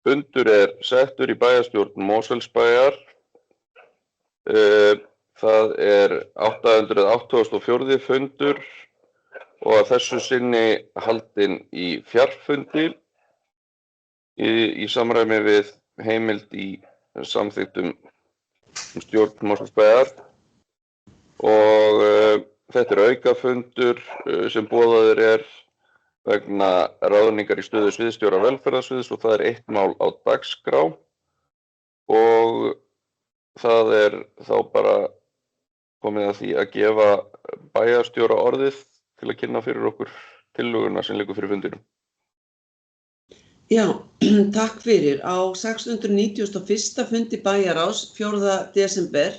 Fundur settur í bæjarstjórn Mosfellsbæjar. Það 884. fundur og að þessu sinni haldinn í fjarfundi í samræmi við heimild í samþykktum stjórn Mosfellsbæjar. Og þetta aukafundur sem boðaður vegna ráðningar í stöðu sviðsstjóra velferðarsviðs og það eitt mál á dagskrá og það þá bara komið að því að gefa bæjarstjóra orðið til að kynna fyrir okkur tillöguna sem liggur fyrir fundinum. Já, takk fyrir. Á 691. fundi bæjarráðs 4. desember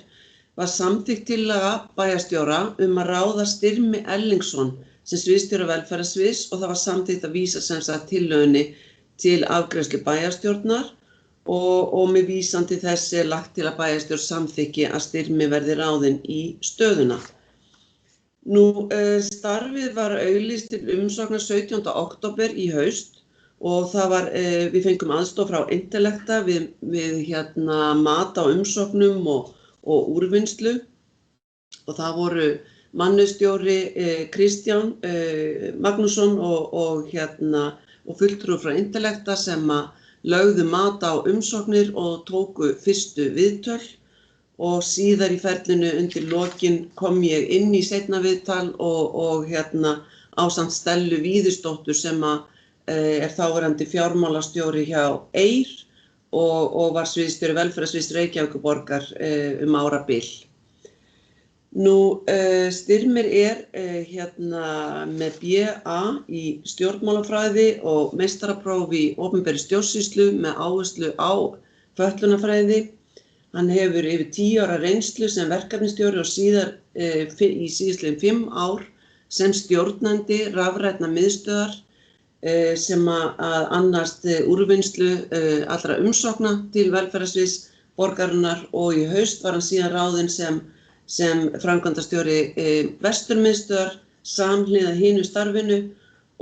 var samþykkt tillaga bæjarstjóra að ráða Styrmi Erlingsson sem sviðsstjóra velferðarsviðs og það var samþykkt að vísa sem sagt tillögunni til afgreiðslu bæjarstjórnar og með vísan til þess lagt til að bæjarstjórn samþykki að Styrmi verði ráðinn í stöðuna. Nú, starfið var auglýst til umsóknar 17. október í haust og það var, við fengum aðstoð frá Intellecta við mat á umsóknum og úrvinnslu og það voru mannauðsstjóri Kristján Magnússon og fulltrúi frá Intellecta sem lögðu mat á umsóknir og tóku fyrstu viðtöl og síðar í ferlinu undir lokin kom ég inn í seinna viðtal og ásamt Stellu Víðisdóttur sem þáverandi fjármálastjóri hjá Eyr og var sviðsstjóri velferðarsviðs Reykjavíkurborgar árabil. Nú, Styrmir með BA í stjórnmálafræði og meistarapróf í opinberri stjórnsýslu með áherslu á fötlunarfræði. Hann hefur yfir 10 ára reynslu sem verkefnisstjóri og síðar í síðastliðin 5 ár sem stjórnandi rafrænna miðstöðvar sem að annast úrvinnslu allra umsókna til velferðarsviðs borgarinnar og í haust var hann síðan ráðinn sem framkvæmdastjóri Vesturmiðstöðvar samhliða hinu starfinu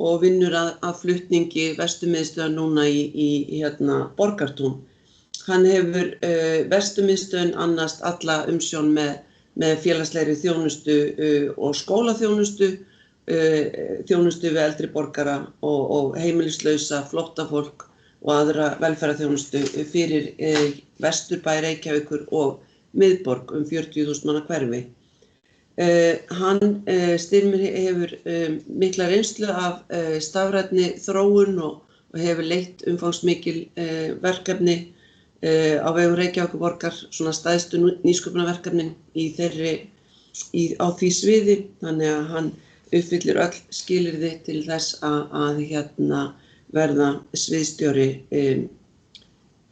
og vinnur að flutningi Vesturmiðstöðvar núna í Borgartún. Hann hefur Vesturmiðstöðin annast alla umsjón með félagslegri þjónustu og skólaþjónustu, þjónustu við eldri borgara og heimilislausa, flóttafólk og aðra velferðarþjónustu fyrir Vesturbæ Reykjavíkur og miðborg 40.000 manna hverfi. Styrmir hefur mikla reynslu af stafrænni þróun og hefur leitt umfangsmikil verkefni á vegum Reykjavíkurborgar, svona stærstu nýsköpunarverkefnin á því sviði, þannig að hann uppfyllir öll skilyrði til þess að verða sviðsstjóri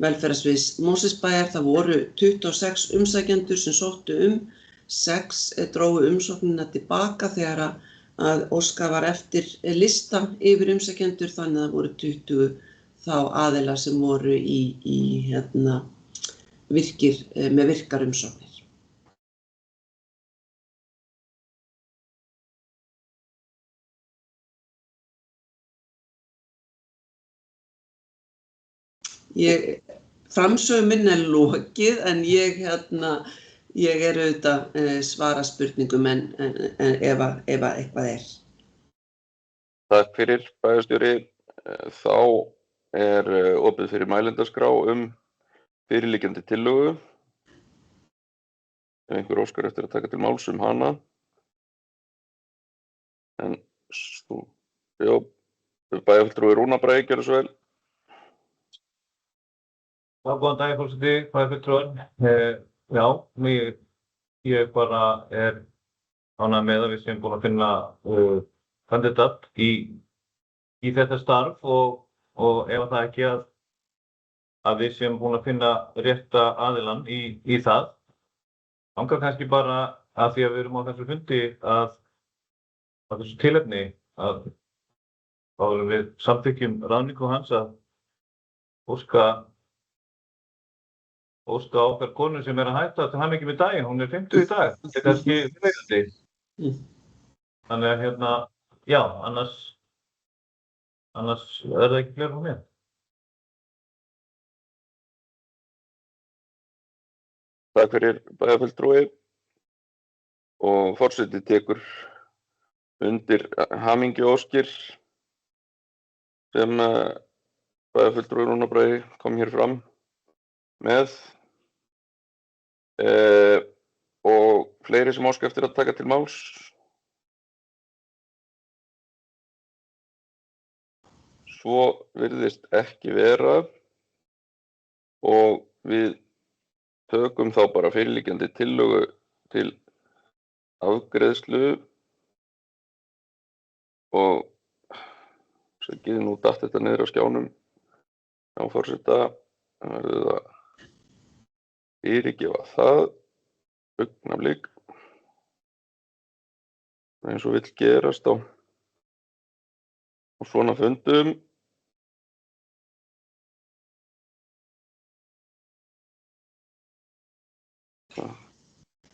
velferðarsviðs Mosfellsbæjar. Það voru 26 umsækjendur sem sóttu 6 drógu umsóknina tilbaka þegar að óskað var eftir lista yfir umsækjendur, þannig að það voru 20 þá aðilar sem voru með virkar umsóknir. Framsögu minn lokið en ég auðvitað svara spurningum en ef eitthvað Takk fyrir, bæjarstjóri. Þá opið fyrir mælendaskrá fyrirliggjandi tillögu. Ef einhver óskar eftir að taka til máls hana. En bæjarfulltrúi Rúna Bragi, gjörðu svo vel. Já, góðan dag, forseti, bæjarfulltrúar. Já, ég bara ánægður með að við séum búin að finna kandidat í þetta starf og ef það ekki að við séum búin að finna rétta aðilann í það. Langar kannski bara að því að við erum á þessu fundi að þessu tilefni að við samþykkjum ráðningu hans að óska okkar konu sem að hætta til hamingju með daginn, hún 50 í dag, þetta kannski viðeigandi. Þannig að já, annars það ekki fleira frá mér. Takk fyrir bæjarfulltrúi og forseti tekur undir hamingjuóskir sem bæjarfulltrúi Rúnar Bragi kom hér fram með og fleiri sem óska eftir að taka til máls. Svo virðist ekki vera og við tökum þá bara fyrirliggjandi tillögu til afgreiðslu og segið nú datt þetta niður á skjánum á forseta, verður það fyrirgefa það augnablik eins og vill gerast á svona fundum.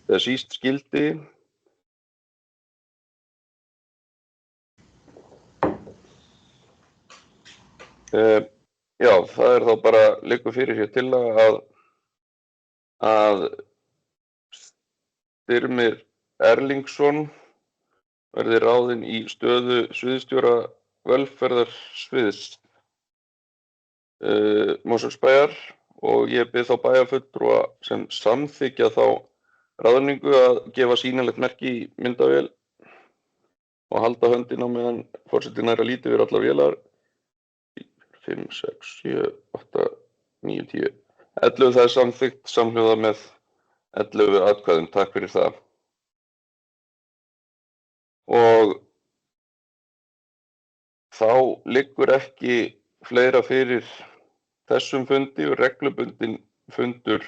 Þegar síst skildi já, það þá bara liggur fyrir hér tillaga að Styrmir Erlingsson verði ráðinn í stöðu sviðsstjóra velferðarsviðs Mosfellsbæjar og ég bið þá bæjarfulltrúa sem samþykkja þá ráðningu að gefa sýnilegt merki í myndavél og halda höndin á meðan forseti nær að líta yfir allar vélar. 5, 6, 7, 8, 9, 10, 11 það samþykkt samhljóða með 11 atkvæðum. Takk fyrir það. Og þá liggur ekki fleira fyrir þessum fundi og reglubundin fundur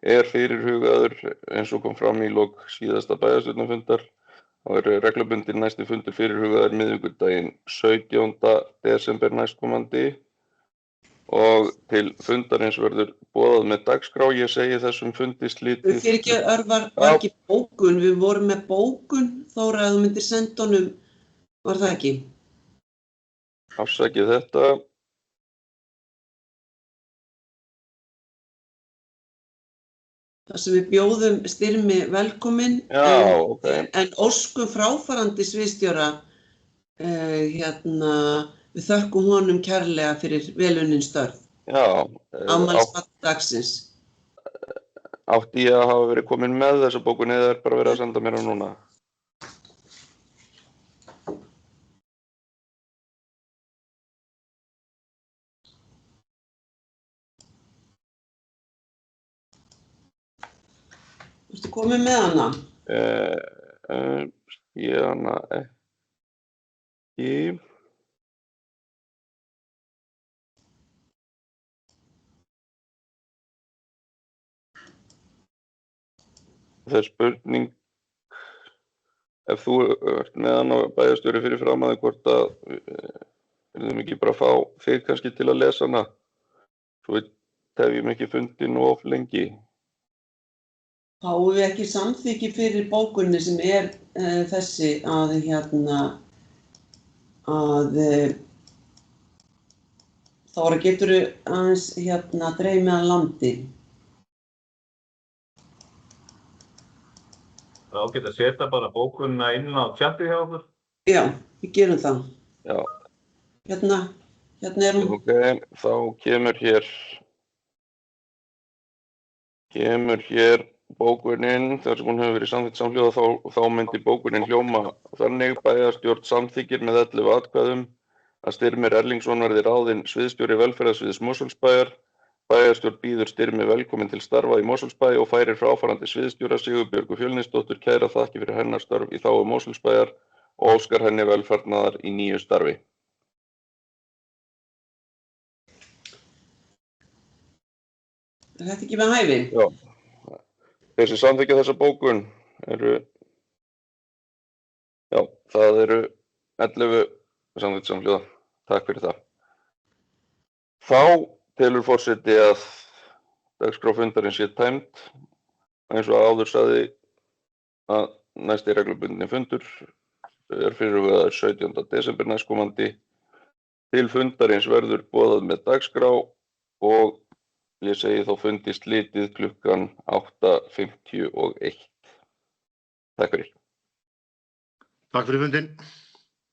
fyrirhugaður eins og kom fram í lok síðasta bæjarstjórnarfundar. Það reglubundin næsti fundur fyrirhugaður miðvikudaginn 17. desember næstkomandi og til fundarins verður boðað með dagskrá. Ég segi þessum fundi slitið. Fyrir ekki var ekki bókun, við vorum með bókun, Þóra, að þú myndir senda honum, var það ekki? Afsakið þetta. Það sem við bjóðum Styrmi velkomin, en óskum fráfarandi sviðsstjóra, við þökkum honum kærlega fyrir velunnin störf. Já. Afmælisbarn dagsins. Átti ég að hafa verið komin með þessa bókun eða bara verið að senda mér á núna? Ertu komin með hana? Ég hana ekki. Það spurning ef þú ert með hana bæjarstjóri fyrir framaði hvort að verðum ekki bara að fá þig kannski til að lesa hana. Svo tefjum ekki fundin of lengi. Fáum við ekki samþykki fyrir bókunni sem þessi Þóra, geturðu aðeins dreif meðan landi? Þá geta setja bara bókunna inn á chatið hjá okkur. Já, við gerum það. Já. Hérna hún. Ok, þá kemur hér bókunin, þar sem hún hefur verið samþykkt samhljóða þá myndi bókunin hljóma þannig: bæjarstjórn samþykkir með 11 atkvæðum að Styrmir Erlingsson verði ráðinn sviðsstjóri velferðarsviðs Mosfellsbæjar. Bæjarstjórn býður Styrmi velkomin til starfa í Mosfellsbæ og færir fráfarandi sviðsstjóra Sigurbjörgu Fjölnisdóttur kæra þakkir fyrir hennar störf í þágu Mosfellsbæjar og óskar henni velfarnaðar í nýju starfi. Er þetta ekki með hæfi? Já. Þeir sem samþykkja þessa bókun það eru 11 samþykkt samhljóða. Takk fyrir það. Þá telur forseti að dagskrá fundarins sé tæmd. Eins og áður sagði að næsti reglubundni fundur fyrirhugaður 17. desember næstkomandi. Til fundarins verður boðað með dagskrá og ég segi þá fundi slitið klukkan 8:51. Takk fyrir. Takk fyrir fundinn.